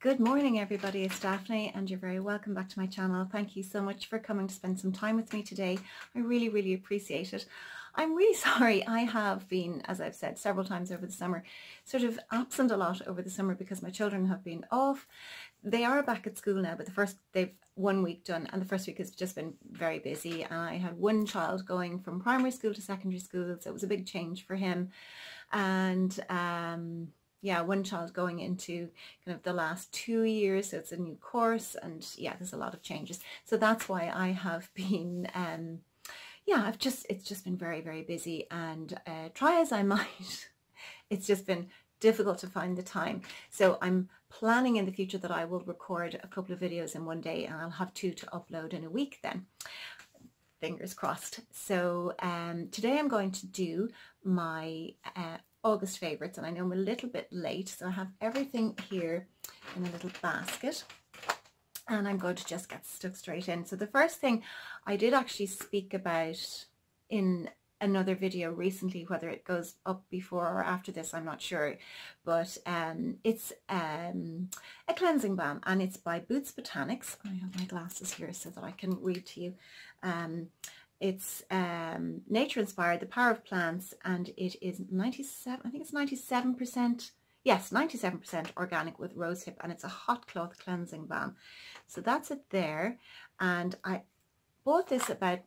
Good morning everybody, it's Daphne and you're very welcome back to my channel. Thank you so much for coming to spend some time with me today. I really appreciate it. I'm really sorry I have been, as I've said several times over the summer, sort of absent a lot over the summer because my children have been off. They are back at school now, but they've 1 week done and the first week has just been very busy. I had one child going from primary school to secondary school, so it was a big change for him. And yeah, one child going into kind of the last 2 years, so it's a new course, and yeah, there's a lot of changes. So that's why I have been, yeah, it's just been very busy, and try as I might, it's just been difficult to find the time. So I'm planning in the future that I will record a couple of videos in one day, and I'll have 2 to upload in a week then. Fingers crossed. So today I'm going to do my August favorites, and I know I'm a little bit late, so I have everything here in a little basket and I'm going to just get stuck straight in. So the first thing I did actually speak about in another video recently, whether it goes up before or after this I'm not sure, but it's a cleansing balm, and it's by Boots Botanics. I have my glasses here so that I can read to you. It's nature inspired, the power of plants, and it is 97, I think it's 97%, yes, 97% organic with rosehip, and it's a hot cloth cleansing balm. So that's it there. And I bought this about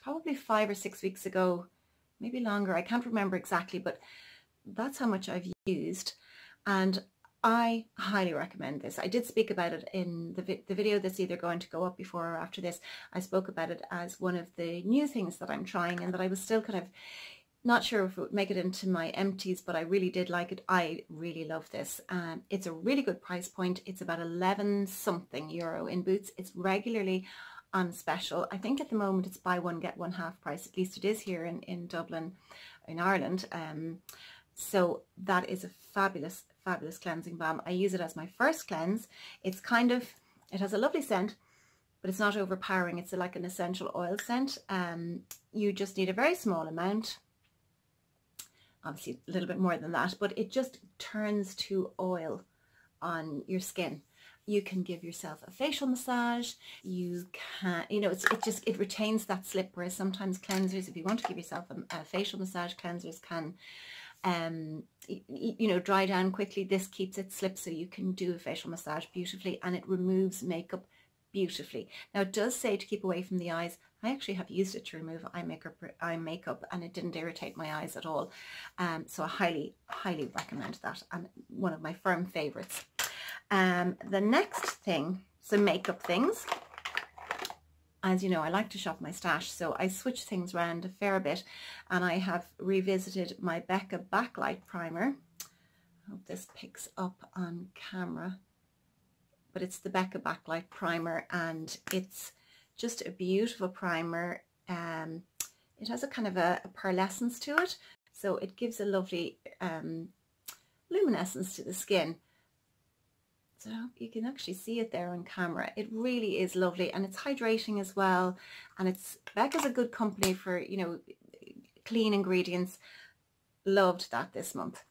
probably 5 or 6 weeks ago, maybe longer, I can't remember exactly, but that's how much I've used, and I highly recommend this. I did speak about it in the video that's either going to go up before or after this. I spoke about it as one of the new things that I'm trying, and that I was still kind of not sure if it would make it into my empties, but I really did like it. I really love this. It's a really good price point. It's about 11 something euro in Boots. It's regularly on special. I think at the moment it's buy one get one half price, at least it is here in Dublin, in Ireland. So that is a fabulous cleansing balm. I use it as my first cleanse. It's kind of, it has a lovely scent, but it's not overpowering. It's like an essential oil scent. You just need a very small amount, obviously a little bit more than that, but it just turns to oil on your skin. You can give yourself a facial massage. You can, you know, it retains that slip, whereas sometimes cleansers, if you want to give yourself a facial massage, cleansers can you know, dry down quickly. This keeps it slip, so you can do a facial massage beautifully, and it removes makeup beautifully. Now it does say to keep away from the eyes. I actually have used it to remove eye makeup and it didn't irritate my eyes at all. So I highly recommend that, and one of my firm favorites. The next thing, some makeup things. As you know, I like to shop my stash, so I switch things around a fair bit, and I have revisited my Becca Backlight Primer. I hope this picks up on camera, but it's the Becca Backlight Primer, and it's just a beautiful primer. It has a kind of a pearlescence to it, so it gives a lovely luminescence to the skin. So you can actually see it there on camera. It really is lovely, and it's hydrating as well, and Becca's a good company for, you know, clean ingredients. Loved that this month.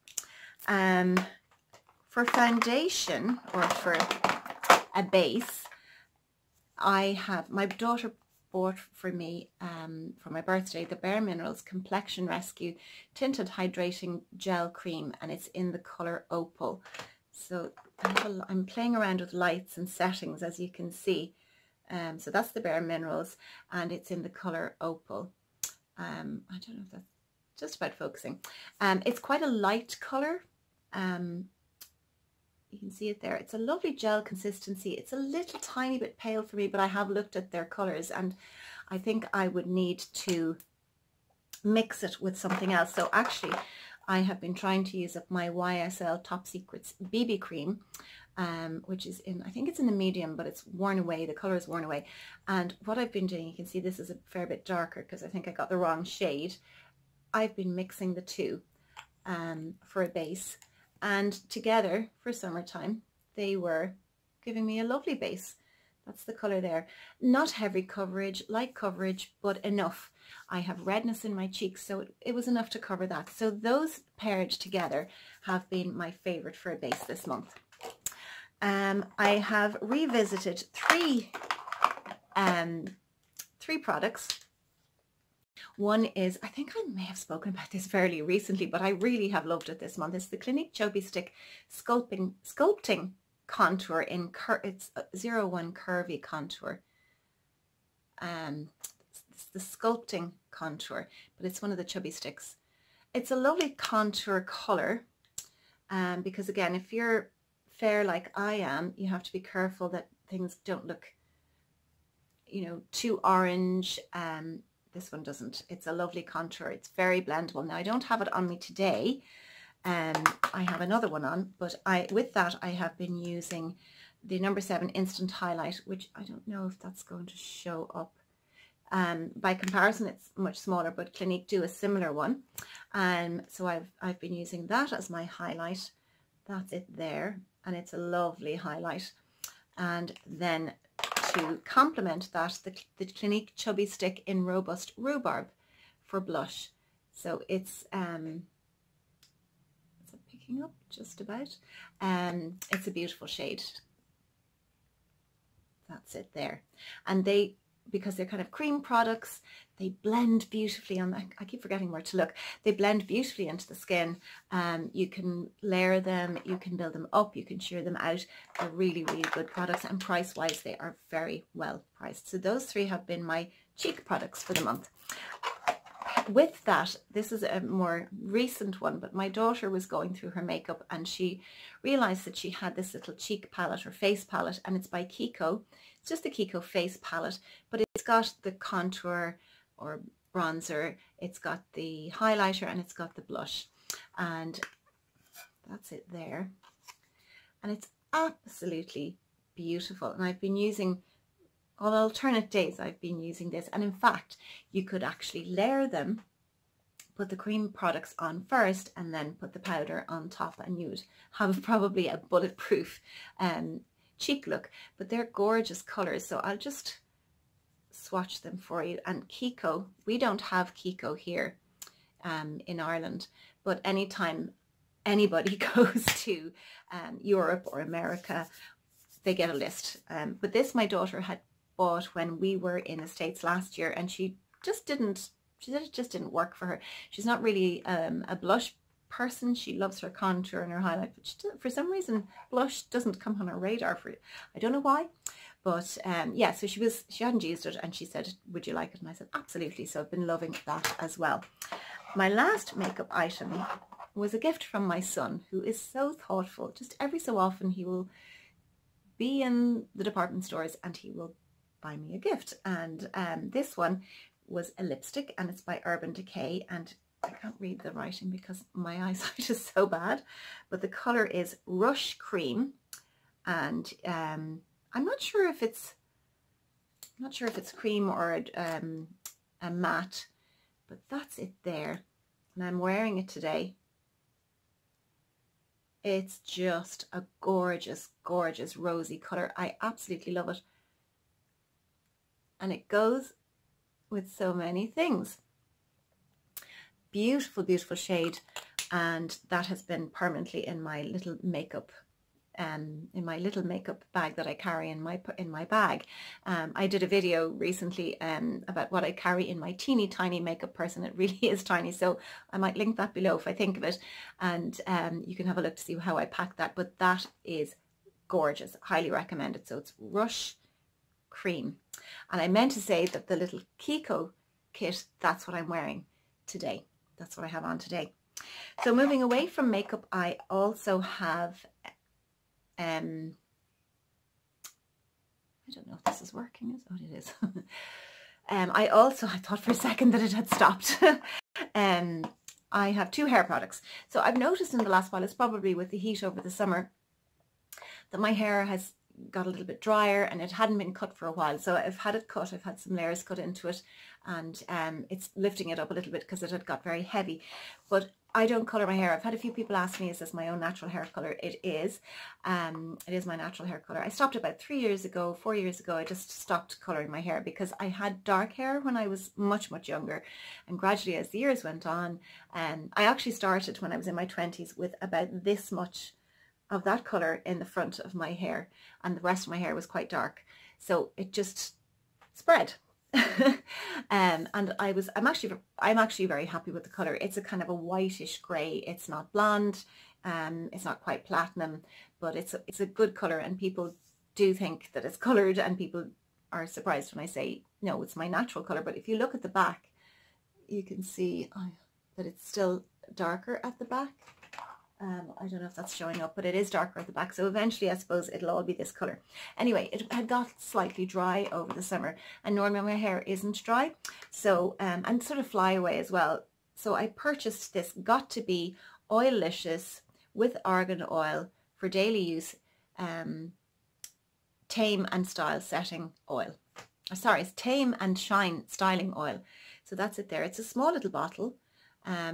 For foundation, or for a base, my daughter bought for me for my birthday the Bare Minerals Complexion Rescue Tinted Hydrating Gel Cream, and it's in the colour Opal. So I'm playing around with lights and settings, as you can see. So that's the Bare Minerals, and it's in the colour Opal. I don't know if that's just about focusing. It's quite a light colour. You can see it there. It's a lovely gel consistency. It's a little tiny bit pale for me, but I have looked at their colours, and I think I would need to mix it with something else. So actually, I have been trying to use up my YSL Top Secrets BB cream, which is in, I think it's in the medium, but it's worn away. The colour is worn away. And what I've been doing, you can see this is a fair bit darker because I think I got the wrong shade. I've been mixing the two for a base, and together for summertime, they were giving me a lovely base. That's the colour there. Not heavy coverage, light coverage, but enough. I have redness in my cheeks, so it was enough to cover that. So those paired together have been my favourite for a base this month. I have revisited three products. One is, I think I may have spoken about this fairly recently, but I really have loved it this month. It's the Clinique Chubby Stick Sculpting Contour in it's 01 Curvy Contour. It's the Sculpting Contour, but it's one of the Chubby Sticks. It's a lovely contour color, because again, if you're fair like I am, you have to be careful that things don't look, you know, too orange. This one doesn't. It's a lovely contour. It's very blendable. Now I don't have it on me today. I have another one on, but with that I have been using the No. 7 Instant Highlight, which I don't know if that's going to show up. By comparison, it's much smaller, but Clinique do a similar one. So I've been using that as my highlight. That's it there, and it's a lovely highlight. And then to complement that, the Clinique Chubby Stick in Robust Rhubarb for blush. So it's picking up just about. It's a beautiful shade. That's it there. And because they're kind of cream products, they blend beautifully on the, I keep forgetting where to look. They blend beautifully into the skin. You can layer them, you can build them up, you can shear them out. They're really, really good products, and price-wise, they are very well priced. So those three have been my cheek products for the month. With that, this is a more recent one, but my daughter was going through her makeup and she realized that she had this little cheek palette or face palette, and it's by Kiko. It's just the Kiko face palette, but it's got the contour or bronzer, it's got the highlighter, and it's got the blush, and that's it there. And it's absolutely beautiful, and I've been using, on alternate days I've been using this, and in fact you could actually layer them, put the cream products on first and then put the powder on top, and you would have probably a bulletproof cheek look. But they're gorgeous colors, so I'll just swatch them for you. And Kiko, we don't have Kiko here in Ireland, but anytime anybody goes to Europe or America, they get a list. But this my daughter had bought when we were in the States last year, and she just didn't work for her. She's not really a blush person. She loves her contour and her highlight, but for some reason blush doesn't come on her radar for it. I don't know why, but yeah, so she hadn't used it, and she said, would you like it? And I said absolutely. So I've been loving that as well. My last makeup item was a gift from my son, who is so thoughtful. Just every so often he will be in the department stores and he will buy me a gift, and this one was a lipstick, and it's by Urban Decay, and I can't read the writing because my eyesight is so bad, but the color is Rush Cream, and I'm not sure if it's cream or a matte, but that's it there, and I'm wearing it today. It's just a gorgeous, gorgeous rosy color. I absolutely love it, and it goes with so many things. Beautiful, beautiful shade, and that has been permanently in my little makeup bag that I carry in my bag. I did a video recently about what I carry in my teeny tiny makeup purse, and it really is tiny, so I might link that below if I think of it, and you can have a look to see how I pack that. But that is gorgeous, highly recommend it. So it's Rush Cream, and I meant to say that the little Kiko kit, that's what I'm wearing today. That's what I have on today. So moving away from makeup, I also have I don't know if this is working. Oh, it is. I thought for a second that it had stopped. I have two hair products. So I've noticed in the last while, it's probably with the heat over the summer, that my hair has got a little bit drier, and it hadn't been cut for a while. So I've had it cut, I've had some layers cut into it, and it's lifting it up a little bit because it had got very heavy. But I don't colour my hair. I've had a few people ask me, is this my own natural hair colour? It is. It is my natural hair colour. I stopped about 4 years ago. I just stopped colouring my hair because I had dark hair when I was much, much younger. And gradually as the years went on, I actually started when I was in my 20s with about this much of that colour in the front of my hair, and the rest of my hair was quite dark. So it just spread. And I'm actually very happy with the colour. It's a kind of a whitish grey. It's not blonde, it's not quite platinum, but it's a good colour, and people do think that it's coloured, and people are surprised when I say no, it's my natural colour. But if you look at the back, you can see that it's still darker at the back. I don't know if that's showing up, but it is darker at the back. So eventually, I suppose it'll all be this colour. Anyway, it had got slightly dry over the summer, and normally my hair isn't dry. So, and sort of fly away as well. So I purchased this Got to Be Oillicious with argan oil for daily use, Tame and Style Setting Oil. Sorry, it's Tame and Shine Styling Oil. So that's it there. It's a small little bottle.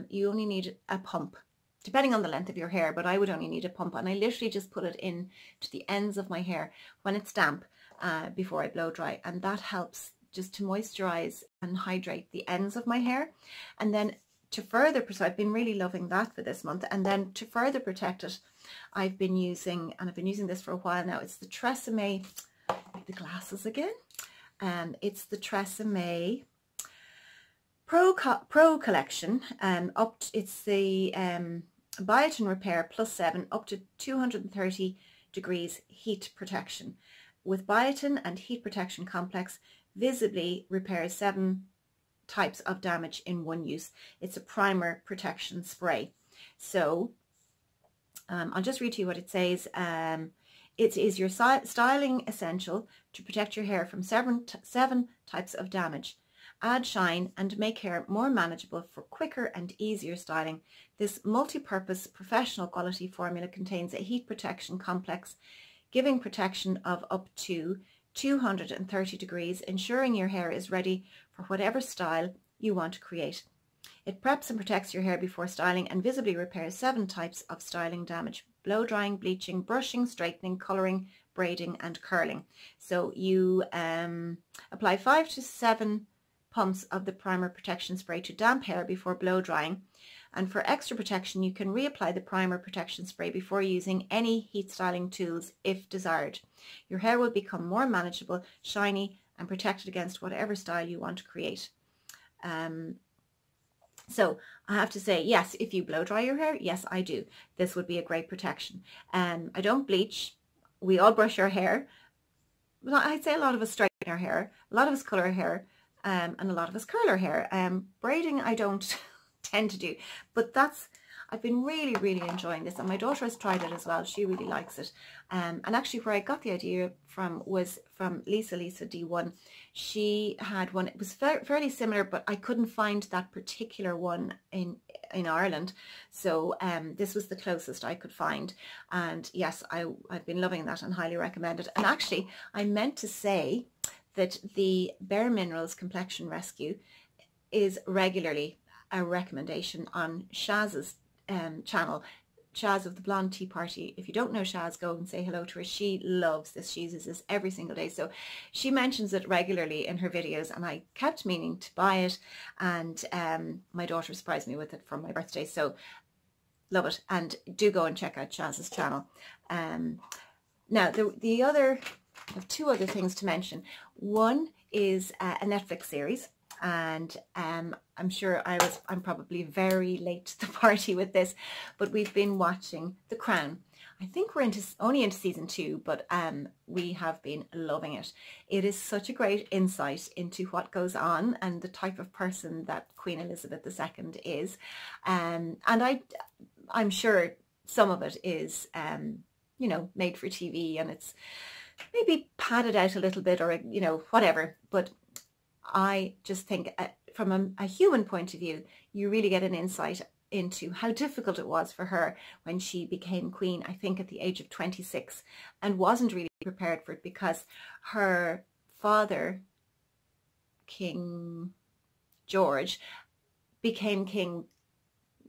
You only need a pump, depending on the length of your hair, but I would only need a pump, and I literally just put it in to the ends of my hair when it's damp before I blow dry, and that helps just to moisturize and hydrate the ends of my hair. And then to further, so I've been really loving that for this month, and then to further protect it, I've been using this for a while now. It's the Tresemme, the glasses again, it's the Tresemme Pro Collection. It's the Biotin Repair +7 up to 230 degrees heat protection. With biotin and heat protection complex, visibly repairs 7 types of damage in one use. It's a primer protection spray. So I'll just read to you what it says. It is your styling essential to protect your hair from 7 types of damage. Add shine and make hair more manageable for quicker and easier styling. This multi-purpose professional quality formula contains a heat protection complex, giving protection of up to 230 degrees, ensuring your hair is ready for whatever style you want to create. It preps and protects your hair before styling and visibly repairs 7 types of styling damage: blow drying, bleaching, brushing, straightening, colouring, braiding and curling. So you apply 5 to 7 pumps of the primer protection spray to damp hair before blow drying, and for extra protection you can reapply the primer protection spray before using any heat styling tools if desired. Your hair will become more manageable, shiny and protected against whatever style you want to create. So I have to say, yes, if you blow dry your hair, yes I do, this would be a great protection. I don't bleach. We all brush our hair, but I'd say a lot of us straighten our hair, a lot of us colour our hair, and a lot of us curl our hair. Braiding I don't tend to do, but I've been really enjoying this, and my daughter has tried it as well. She really likes it. And actually where I got the idea from was from Lisa D1. She had one, it was fairly similar, but I couldn't find that particular one in Ireland. So this was the closest I could find. And yes, I've been loving that and highly recommend it. And actually I meant to say that the Bare Minerals Complexion Rescue is regularly a recommendation on Shaz's channel, Shaz of the Blonde Tea Party. If you don't know Shaz, go and say hello to her. She loves this. She uses this every single day. So she mentions it regularly in her videos, and I kept meaning to buy it, and my daughter surprised me with it for my birthday. So love it, and do go and check out Shaz's channel. Now I have 2 other things to mention. One is a Netflix series, and I'm sure I'm probably very late to the party with this, but we've been watching The Crown. I think we're only into season 2, but we have been loving it. It is such a great insight into what goes on and the type of person that Queen Elizabeth II is, and I'm sure some of it is you know, made for TV, and it's maybe padded out a little bit, or you know, whatever. But I just think from a human point of view, you really get an insight into how difficult it was for her when she became queen, I think at the age of 26, and wasn't really prepared for it, because her father, King George, became king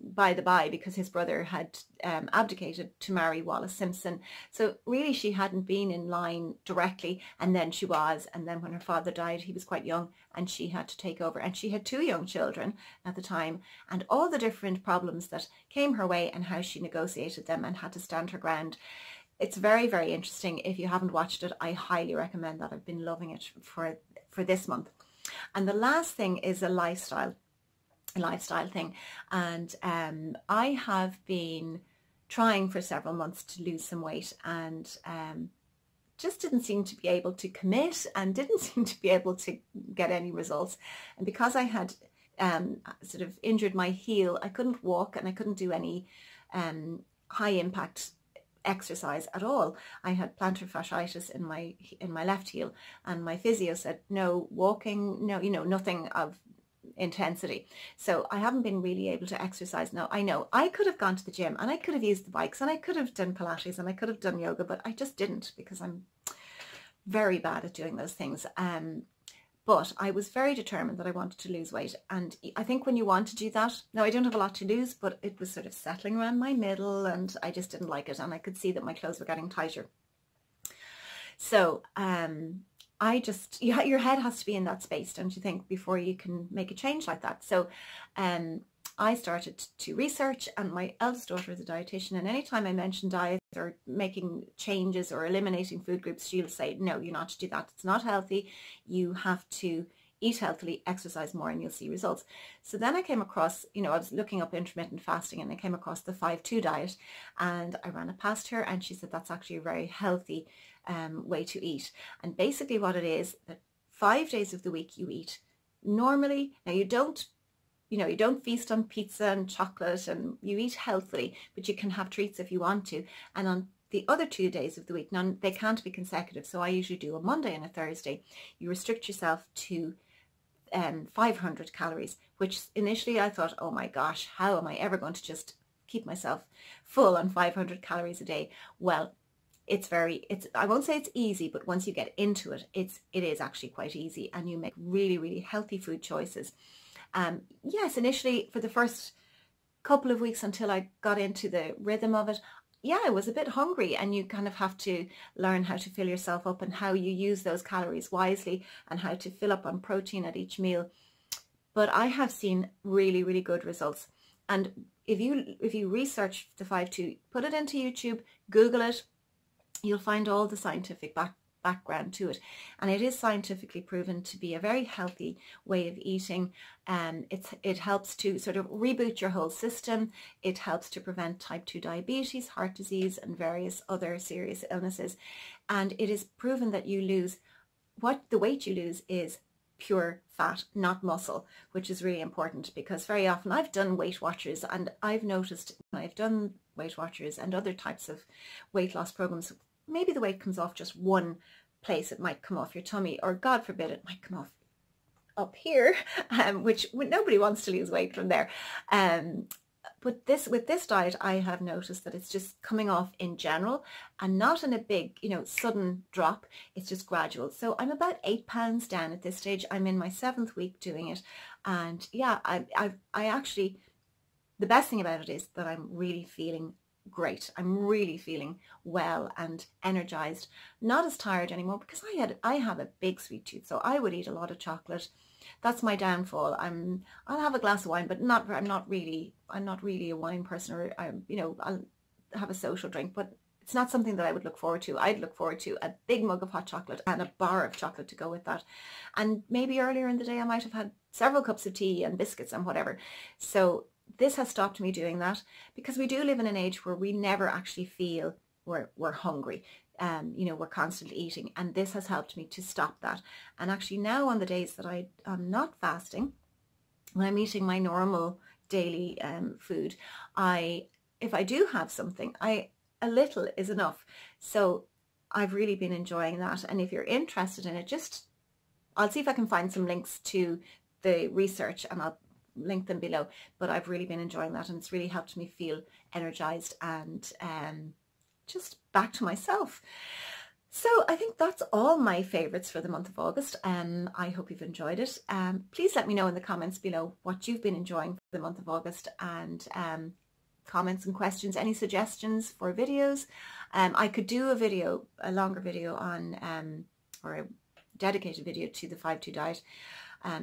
by the by because his brother had abdicated to marry Wallace Simpson. So really she hadn't been in line directly, and then she was, and then when her father died he was quite young and she had to take over, and she had 2 young children at the time, and all the different problems that came her way and how she negotiated them and had to stand her ground. It's very, very interesting. If you haven't watched it, I highly recommend that. I've been loving it for this month. And the last thing is a lifestyle thing, and I have been trying for several months to lose some weight, and just didn't seem to be able to commit and didn't seem to be able to get any results. And because I had sort of injured my heel, I couldn't walk and I couldn't do any high impact exercise at all. I had plantar fasciitis in my left heel, and my physio said no walking, no, nothing of intensity. So I haven't been really able to exercise. Now I know I could have gone to the gym and I could have used the bikes and I could have done Pilates and I could have done yoga, but I just didn't because I'm very bad at doing those things. But I was very determined that I wanted to lose weight, and I think when you want to do that, now I don't have a lot to lose, but it was sort of settling around my middle and I just didn't like it, and I could see that my clothes were getting tighter. So your head has to be in that space, don't you think, before you can make a change like that. So I started to research, and my eldest daughter is a dietitian, and anytime I mention diets or making changes or eliminating food groups, she'll say, no, you're not to do that. It's not healthy. You have to eat healthily, exercise more, and you'll see results. So then I came across, I was looking up intermittent fasting, and I came across the 5-2 diet, and I ran it past her, and she said that's actually a very healthy way to eat. And basically what it is, that 5 days of the week you eat normally. Now you don't feast on pizza and chocolate, and you eat healthily, but you can have treats if you want to. And on the other 2 days of the week, now they can't be consecutive, so I usually do a Monday and a Thursday, you restrict yourself to 500 calories, which initially I thought, oh my gosh, how am I ever going to just keep myself full on 500 calories a day? Well, I won't say it's easy, but once you get into it, it is actually quite easy, and you make really, really healthy food choices. Yes, initially for the first couple of weeks until I got into the rhythm of it, yeah, I was a bit hungry, and you kind of have to learn how to fill yourself up and how you use those calories wisely and how to fill up on protein at each meal. But I have seen really, really good results. And if you research the 5-2, put it into YouTube, Google it, you'll find all the scientific background to it, and it is scientifically proven to be a very healthy way of eating. It helps to sort of reboot your whole system. It helps to prevent type 2 diabetes, heart disease, and various other serious illnesses. And it is proven that the weight you lose is pure fat, not muscle, which is really important, because very often I've done Weight Watchers, and I've noticed when I've done Weight Watchers and other types of weight loss programs, maybe the weight comes off just one place. It might come off your tummy, or God forbid, it might come off up here, which nobody wants to lose weight from there. But with this diet, I have noticed that it's just coming off in general, and not in a big, sudden drop. It's just gradual. So I'm about 8 pounds down at this stage. I'm in my 7th week doing it, and yeah, I actually, the best thing about it is that I'm really feeling great. I'm really feeling well and energized, not as tired anymore, because I have a big sweet tooth, so I would eat a lot of chocolate. That's my downfall. I'll have a glass of wine, but I'm not really a wine person, or I'll have a social drink, but it's not something that I would look forward to. I'd look forward to a big mug of hot chocolate and a bar of chocolate to go with that. And maybe earlier in the day I might have had several cups of tea and biscuits and whatever. So this has stopped me doing that, because we do live in an age where we never actually feel we're hungry. We're constantly eating, and this has helped me to stop that. And actually now, on the days that I'm not fasting, when I'm eating my normal daily food, if I do have something, a little is enough. So I've really been enjoying that. And if you're interested in it, I'll see if I can find some links to the research, and I'll link them below. But I've really been enjoying that, and it's really helped me feel energized and just back to myself. So I think that's all my favourites for the month of August. I hope you've enjoyed it. Please let me know in the comments below what you've been enjoying for the month of August, and comments and questions, any suggestions for videos. I could do a longer video on, or a dedicated video to the 5-2 diet.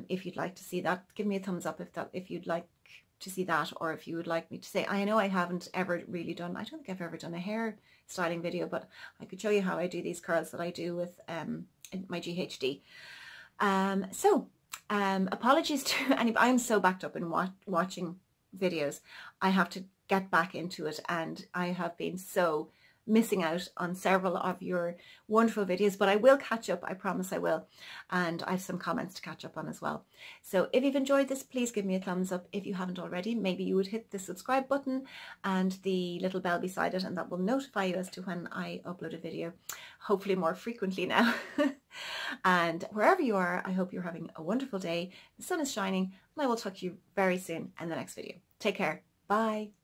If you'd like to see that, give me a thumbs up if you'd like to see that, or if you would like me to say. I know I haven't ever really done, I don't think I've ever done a hair styling video, but I could show you how I do these curls that I do with my GHD. Apologies to anybody. I'm so backed up in watching videos. I have to get back into it, and I have been so missing out on several of your wonderful videos, but I will catch up. I promise I will. And I have some comments to catch up on as well. So if you've enjoyed this, please give me a thumbs up. If you haven't already, maybe you would hit the subscribe button and the little bell beside it, and that will notify you as to when I upload a video, hopefully more frequently now. And wherever you are, I hope you're having a wonderful day. The sun is shining, and I will talk to you very soon in the next video. Take care. Bye.